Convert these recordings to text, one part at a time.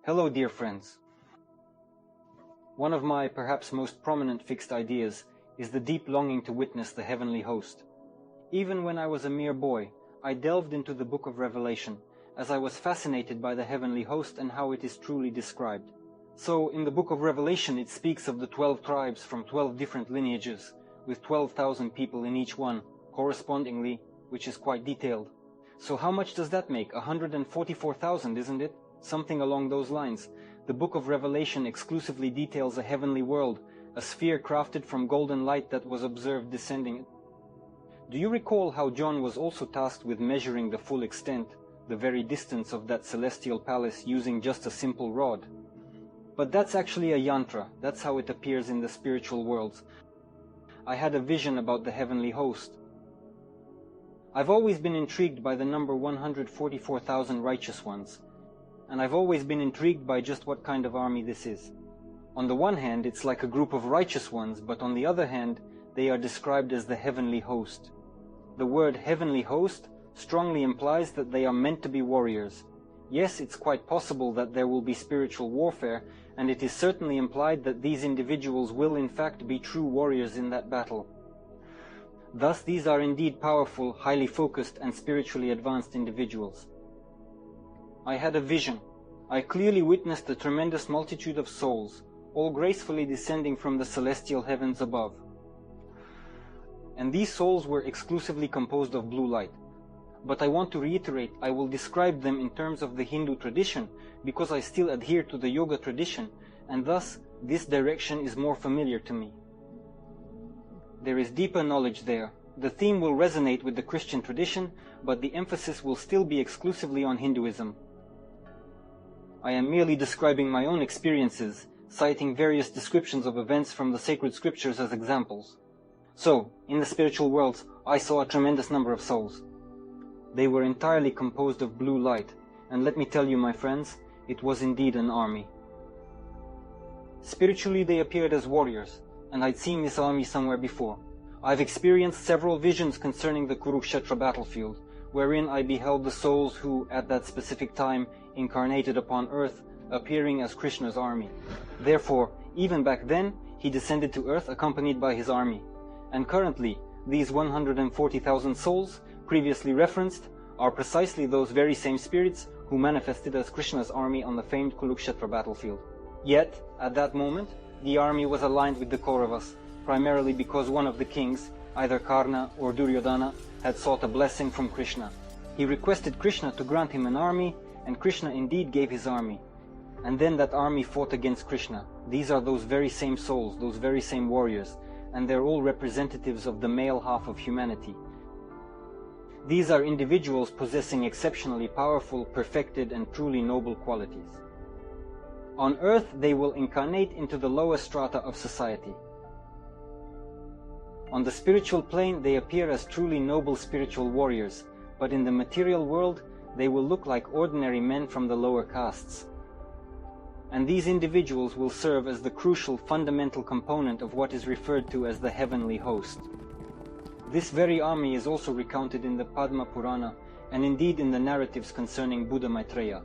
Hello, dear friends. One of my perhaps most prominent fixed ideas is the deep longing to witness the heavenly host. Even when I was a mere boy, I delved into the book of Revelation, as I was fascinated by the heavenly host and how it is truly described. So, in the book of Revelation it speaks of the 12 tribes from 12 different lineages, with 12,000 people in each one, correspondingly, which is quite detailed. So how much does that make? 144,000, isn't it? Something along those lines. The book of Revelation exclusively details a heavenly world, a sphere crafted from golden light that was observed descending. Do you recall how John was also tasked with measuring the full extent, the very distance of that celestial palace using just a simple rod? But that's actually a yantra. That's how it appears in the spiritual worlds. I had a vision about the heavenly host. I've always been intrigued by the number 144,000 righteous ones. And I've always been intrigued by just what kind of army this is. On the one hand, it's like a group of righteous ones, but on the other hand, they are described as the heavenly host. The word heavenly host strongly implies that they are meant to be warriors. Yes, it's quite possible that there will be spiritual warfare, and it is certainly implied that these individuals will in fact be true warriors in that battle. Thus, these are indeed powerful, highly focused, and spiritually advanced individuals. I had a vision. I clearly witnessed a tremendous multitude of souls, all gracefully descending from the celestial heavens above. And these souls were exclusively composed of blue light. But I want to reiterate, I will describe them in terms of the Hindu tradition, because I still adhere to the yoga tradition, and thus this direction is more familiar to me. There is deeper knowledge there. The theme will resonate with the Christian tradition, but the emphasis will still be exclusively on Hinduism. I am merely describing my own experiences, citing various descriptions of events from the sacred scriptures as examples. So, in the spiritual worlds, I saw a tremendous number of souls. They were entirely composed of blue light, and let me tell you, my friends, it was indeed an army. Spiritually, they appeared as warriors, and I'd seen this army somewhere before. I've experienced several visions concerning the Kurukshetra battlefield, wherein I beheld the souls who, at that specific time, incarnated upon earth, appearing as Krishna's army. Therefore, even back then, he descended to earth accompanied by his army. And currently, these 140,000 souls, previously referenced, are precisely those very same spirits who manifested as Krishna's army on the famed Kurukshetra battlefield. Yet, at that moment, the army was aligned with the Kauravas, primarily because one of the kings, either Karna or Duryodhana, had sought a blessing from Krishna. He requested Krishna to grant him an army, and Krishna indeed gave his army. And then that army fought against Krishna. These are those very same souls, those very same warriors, and they're all representatives of the male half of humanity. These are individuals possessing exceptionally powerful, perfected, and truly noble qualities. On earth, they will incarnate into the lower strata of society. On the spiritual plane, they appear as truly noble spiritual warriors, but in the material world, they will look like ordinary men from the lower castes. And these individuals will serve as the crucial, fundamental component of what is referred to as the heavenly host. This very army is also recounted in the Padma Purana, and indeed in the narratives concerning Buddha Maitreya.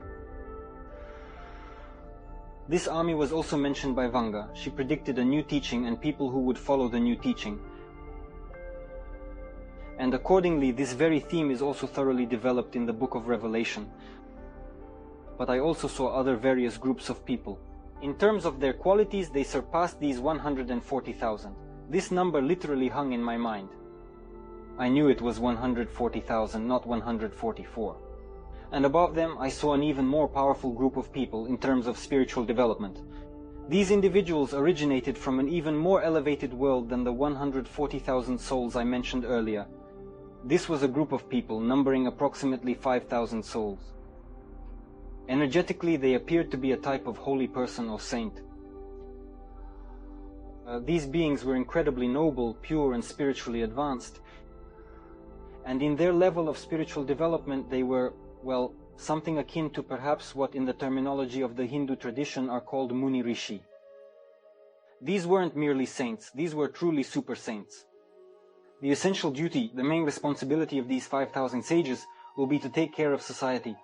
This army was also mentioned by Vanga. She predicted a new teaching and people who would follow the new teaching. And accordingly, this very theme is also thoroughly developed in the book of Revelation. But I also saw other various groups of people. In terms of their qualities, they surpassed these 140,000. This number literally hung in my mind. I knew it was 140,000, not 144. And above them, I saw an even more powerful group of people in terms of spiritual development. These individuals originated from an even more elevated world than the 140,000 souls I mentioned earlier. This was a group of people numbering approximately 5,000 souls. Energetically, they appeared to be a type of holy person or saint. These beings were incredibly noble, pure, and spiritually advanced. And in their level of spiritual development, they were, well, something akin to perhaps what in the terminology of the Hindu tradition are called Muni Rishi. These weren't merely saints, these were truly super saints. The essential duty, the main responsibility of these 5,000 sages will be to take care of society.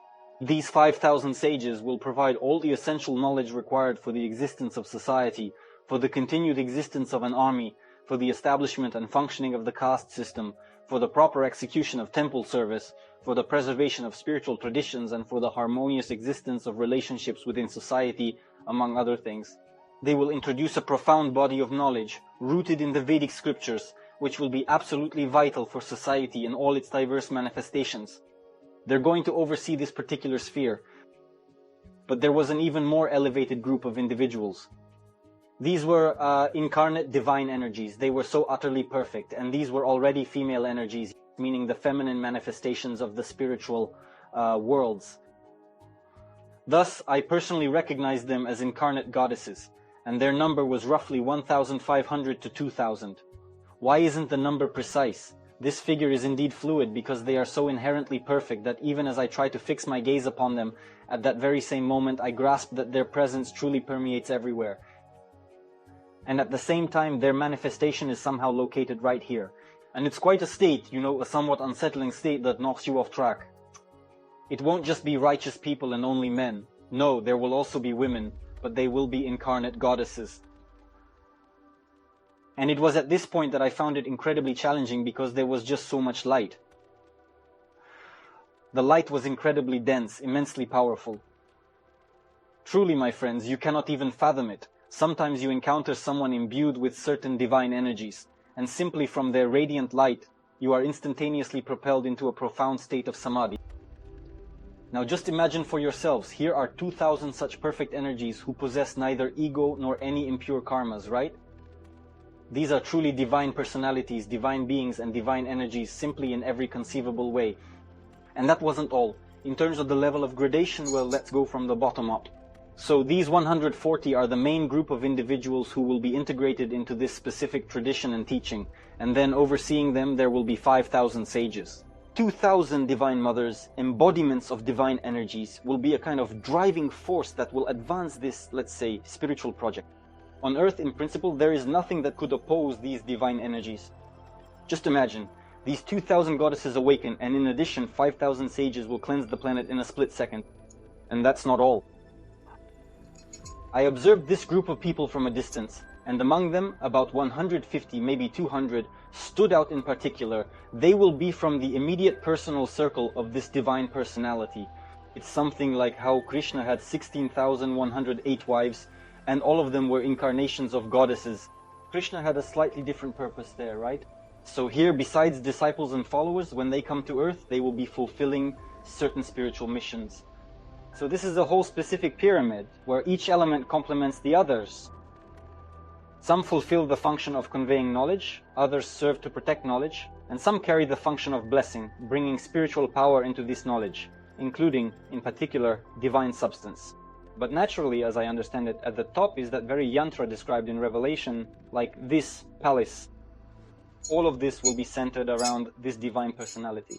These 5,000 sages will provide all the essential knowledge required for the existence of society, for the continued existence of an army, for the establishment and functioning of the caste system, for the proper execution of temple service, for the preservation of spiritual traditions, and for the harmonious existence of relationships within society, among other things. They will introduce a profound body of knowledge, rooted in the Vedic scriptures, which will be absolutely vital for society in all its diverse manifestations. They're going to oversee this particular sphere. But there was an even more elevated group of individuals. These were incarnate divine energies. They were so utterly perfect, and these were already female energies, meaning the feminine manifestations of the spiritual worlds. Thus, I personally recognized them as incarnate goddesses, and their number was roughly 1,500 to 2,000. Why isn't the number precise? This figure is indeed fluid because they are so inherently perfect that even as I try to fix my gaze upon them, at that very same moment I grasp that their presence truly permeates everywhere. And at the same time, their manifestation is somehow located right here. And it's quite a state, a somewhat unsettling state that knocks you off track. It won't just be righteous people and only men. No, there will also be women, but they will be incarnate goddesses. And it was at this point that I found it incredibly challenging because there was just so much light. The light was incredibly dense, immensely powerful. Truly, my friends, you cannot even fathom it. Sometimes you encounter someone imbued with certain divine energies, and simply from their radiant light, you are instantaneously propelled into a profound state of samadhi. Now just imagine for yourselves, here are 2,000 such perfect energies who possess neither ego nor any impure karmas, right? These are truly divine personalities, divine beings, and divine energies simply in every conceivable way. And that wasn't all. In terms of the level of gradation, well, let's go from the bottom up. So these 140 are the main group of individuals who will be integrated into this specific tradition and teaching, and then overseeing them there will be 5,000 sages. 2,000 divine mothers, embodiments of divine energies, will be a kind of driving force that will advance this, let's say, spiritual project. On Earth, in principle, there is nothing that could oppose these divine energies. Just imagine, these 2,000 goddesses awaken, and in addition, 5,000 sages will cleanse the planet in a split second. And that's not all. I observed this group of people from a distance, and among them, about 150, maybe 200, stood out in particular. They will be from the immediate personal circle of this divine personality. It's something like how Krishna had 16,108 wives, and all of them were incarnations of goddesses. Krishna had a slightly different purpose there, right? So here, besides disciples and followers, when they come to Earth, they will be fulfilling certain spiritual missions. So this is a whole specific pyramid, where each element complements the others. Some fulfill the function of conveying knowledge, others serve to protect knowledge, and some carry the function of blessing, bringing spiritual power into this knowledge, including, in particular, divine substance. But naturally, as I understand it, at the top is that very yantra described in Revelation, like this palace. All of this will be centered around this divine personality.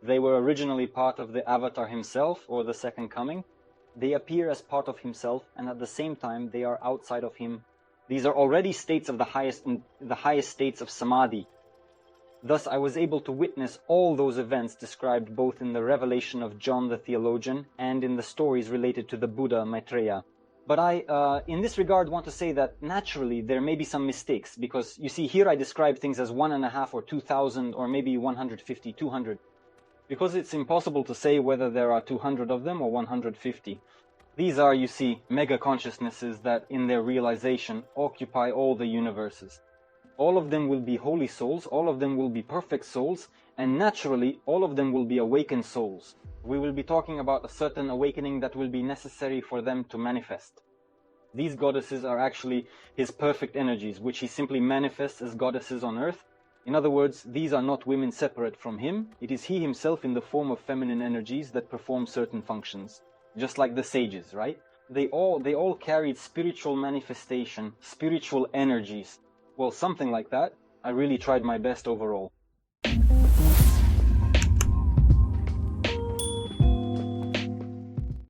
They were originally part of the avatar himself, or the second coming. They appear as part of himself, and at the same time they are outside of him. These are already states of the highest states of samadhi. Thus I was able to witness all those events described both in the revelation of John the theologian and in the stories related to the Buddha Maitreya. But I, in this regard, want to say that naturally there may be some mistakes, because you see here I describe things as 1.5 or 2,000 or maybe 150, 200. Because it's impossible to say whether there are 200 of them or 150. These are, you see, mega consciousnesses that in their realization occupy all the universes. All of them will be holy souls, all of them will be perfect souls, and naturally all of them will be awakened souls. We will be talking about a certain awakening that will be necessary for them to manifest. These goddesses are actually his perfect energies, which he simply manifests as goddesses on earth. In other words, these are not women separate from him. It is he himself in the form of feminine energies that perform certain functions. Just like the sages, right? They all carried spiritual manifestation, spiritual energies. Well, something like that. I really tried my best overall.